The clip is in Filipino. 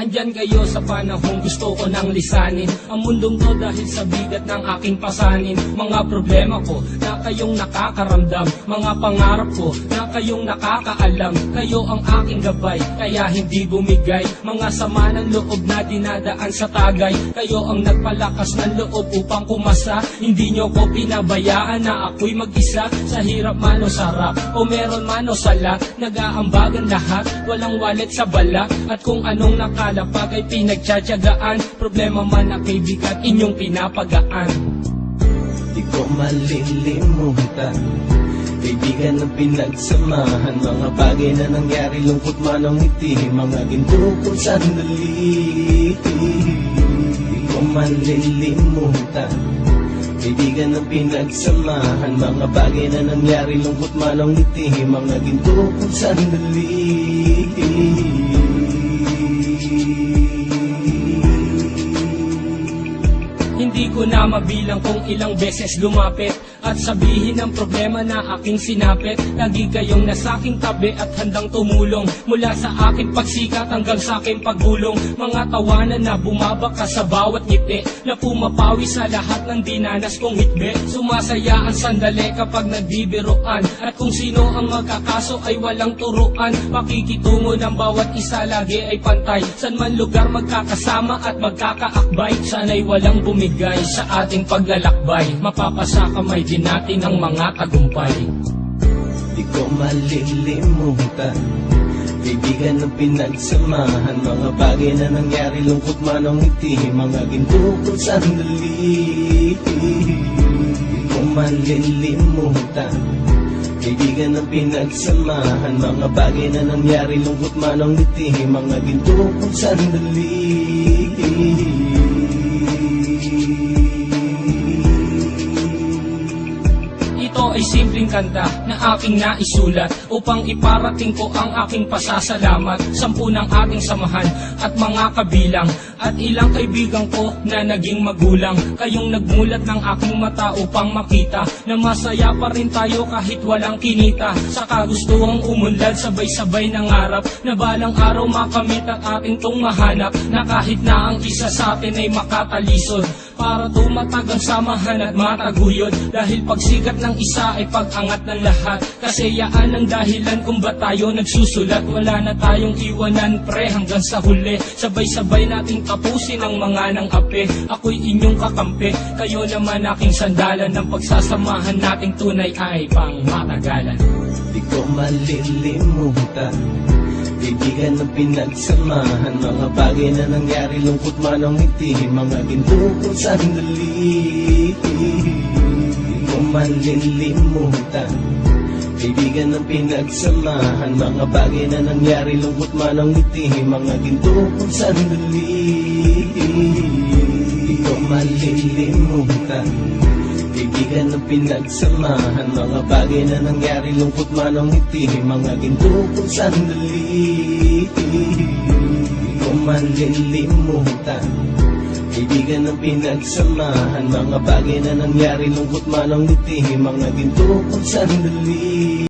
Andyan kayo sa panahong gusto ko nang lisanin ang mundong to dahil sa bigat ng aking pasanin. Mga problema ko na kayong nakakaramdam, mga pangarap ko na kayong nakakaalam. Kayo ang aking gabay, kaya hindi bumigay. Mga sama ng loob na dinadaan sa tagay, kayo ang nagpalakas ng loob upang kumasa. Hindi nyo ko pinabayaan na ako'y mag-isa. Sa hirap man o sarap, o meron man o sala, nag-aambagan lahat, walang walit sa bala. At kung anong nakalapag ay pinagtsatsagaan, problema man na kay bigat inyong pinapagaan. Di ko malilimutan, kaibigan ng pinagsamahan, mga bagay na nangyari, lungkot man ang ngiti, mga ginto kong sandali. Di ko malilimutan, kaibigan ng pinagsamahan, mga bagay na nangyari, lungkot man ang ngiti, mga ginto kong sandali. Hindi ko na mabilang kung ilang beses lumapit at sabihin ang problema na aking sinapit. Lagi kayong nasa aking tabi at handang tumulong, mula sa aking pagsikat hanggang sa aking paggulong. Mga tawanan na bumabaka sa bawat ngiti, na pumapawi sa lahat ng dinanas kong hitbe. Sumasaya ang sandali kapag nagbibiruan, at kung sino ang magkakaso ay walang turuan. Pakikitungo ng bawat isa lagi ay pantay, san man lugar magkakasama at magkakaakbay. Sana'y walang bumigay sa ating paglalakbay, mapapasa kamay din natin ang mga tagumpay. Di ko malilimutan, kaibigan ng pinagsamahan, mga bagay na nangyari, lungkot man ang ngiti, mga ginto kong sandali. Di ko malilimutan, kaibigan ng pinagsamahan, mga bagay na nangyari, lungkot man ang ngiti, mga ginto kong sandali. Ito ay simpleng kanta na aking naisulat upang iparating ko ang aking pasasalamat. 10 ng ating samahan at mga kabilang, at ilang kaibigan ko na naging magulang. Kayong nagmulat ng aking mata upang makita na masaya pa rin tayo kahit walang kinita. Sa kagustuhang umunlad, sabay-sabay nangarap na balang araw makamit at ating tong mahanap, na kahit na ang isa sa atin ay makatalisod, para tumatag ang samahan at mataguyod. Dahil pagsikat ng isa ay pag-angat ng lahat, kasayaan ang dahilan kung ba't tayo nagsusulat. Wala na tayong iwanan pre hanggang sa huli, sabay-sabay nating tapusin ang mga nang ape. Ako'y inyong kakampi, kayo naman aking sandalan, ng pagsasamahan nating tunay ay pang matagalan. Di ko malilimutan, kaibigan ng pinagsamahan, mga bagay na nangyari, lungkot man ang ngiti, mga ginto kong sandali. Di ko malilimutan, kaibigan ng pinagsamahan, mga bagay na nangyari, lungkot man ang ngiti, mga ginto kong sandali. Di ko malilimutan, kaibigan ng pinagsamahan, mga bagay na nangyari, lungkot man ang ngiti, mga ginto kong sandali. Di ko malilimutan, kaibigan ng pinagsamahan, mga bagay na nangyari, lungkot man ang ngiti, mga ginto kong sandali.